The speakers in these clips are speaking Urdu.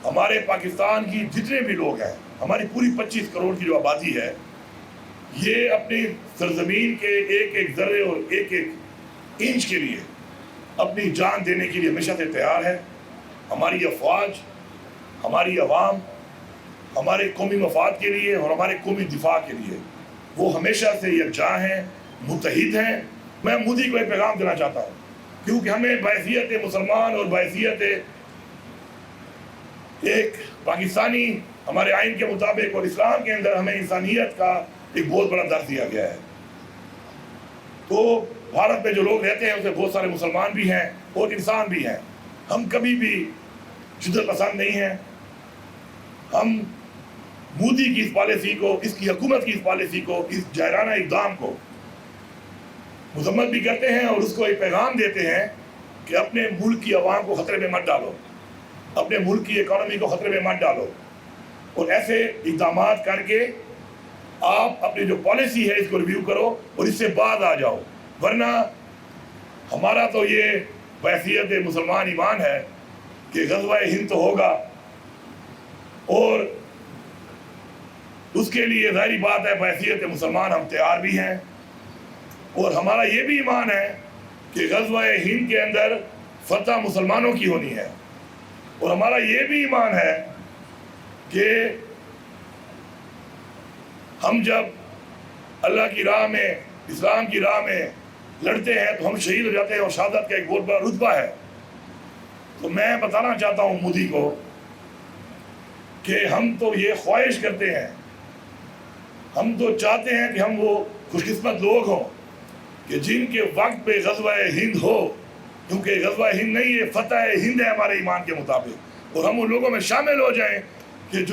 ہمارے پاکستان کی جتنے بھی لوگ ہیں، ہماری پوری 25 کروڑ کی جو آبادی ہے، یہ اپنی سرزمین کے ایک ایک ذرے اور ایک ایک انچ کے لیے اپنی جان دینے کے لیے ہمیشہ سے تیار ہے۔ ہماری افواج، ہماری عوام، ہمارے قومی مفاد کے لیے اور ہمارے قومی دفاع کے لیے وہ ہمیشہ سے یکجا ہیں، متحد ہیں۔ میں مودی کو ایک پیغام دینا چاہتا ہوں، کیونکہ ہمیں بحیثیت مسلمان اور بحیثیت ایک پاکستانی ہمارے آئین کے مطابق اور اسلام کے اندر ہمیں انسانیت کا ایک بہت بڑا درس دیا گیا ہے۔ تو بھارت میں جو لوگ رہتے ہیں اس میں بہت سارے مسلمان بھی ہیں اور انسان بھی ہیں۔ ہم کبھی بھی شدت پسند نہیں ہیں۔ ہم مودی کی اس پالیسی کو، اس کی حکومت کی اس پالیسی کو، اس جائرانہ اقدام کو مذمت بھی کرتے ہیں اور اس کو ایک پیغام دیتے ہیں کہ اپنے ملک کی عوام کو خطرے میں مت ڈالو، اپنے ملک کی اکانومی کو خطرے میں مت ڈالو، اور ایسے اقدامات کر کے آپ اپنی جو پالیسی ہے اس کو ریویو کرو اور اس سے بعد آ جاؤ۔ ورنہ ہمارا تو یہ بحیثیت مسلمان ایمان ہے کہ غزوہ ہند تو ہوگا، اور اس کے لیے ظاہری بات ہے بحیثیت مسلمان ہم تیار بھی ہیں، اور ہمارا یہ بھی ایمان ہے کہ غزوہ ہند کے اندر فتح مسلمانوں کی ہونی ہے، اور ہمارا یہ بھی ایمان ہے کہ ہم جب اللہ کی راہ میں، اسلام کی راہ میں لڑتے ہیں تو ہم شہید ہو جاتے ہیں، اور شہادت کا ایک بہت بڑا رتبہ ہے۔ تو میں بتانا چاہتا ہوں مودی کو کہ ہم تو یہ خواہش کرتے ہیں، ہم تو چاہتے ہیں کہ ہم وہ خوش قسمت لوگ ہوں کہ جن کے وقت پہ غزوہ ہند ہو، کیونکہ غزوہ ہند نہیں، یہ فتح ہند ہے ہمارے ایمان کے مطابق، اور ہم ان لوگوں میں شامل ہو جائیں کہ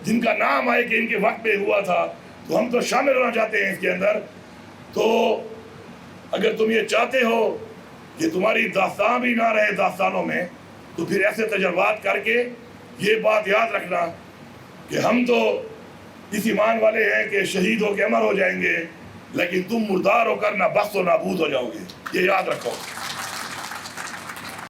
جن کا نام آئے کہ ان کے وقت پہ ہوا تھا، تو ہم تو شامل ہونا چاہتے ہیں اس کے اندر۔ تو اگر تم یہ چاہتے ہو کہ تمہاری داستان بھی نہ رہے داستانوں میں، تو پھر ایسے تجربات کر کے یہ بات یاد رکھنا کہ ہم تو اس ایمان والے ہیں کہ شہید ہو کے امر ہو جائیں گے، لیکن تم مردار ہو کر نہ بخت و نابود ہو جاؤ گے، یہ یاد رکھو۔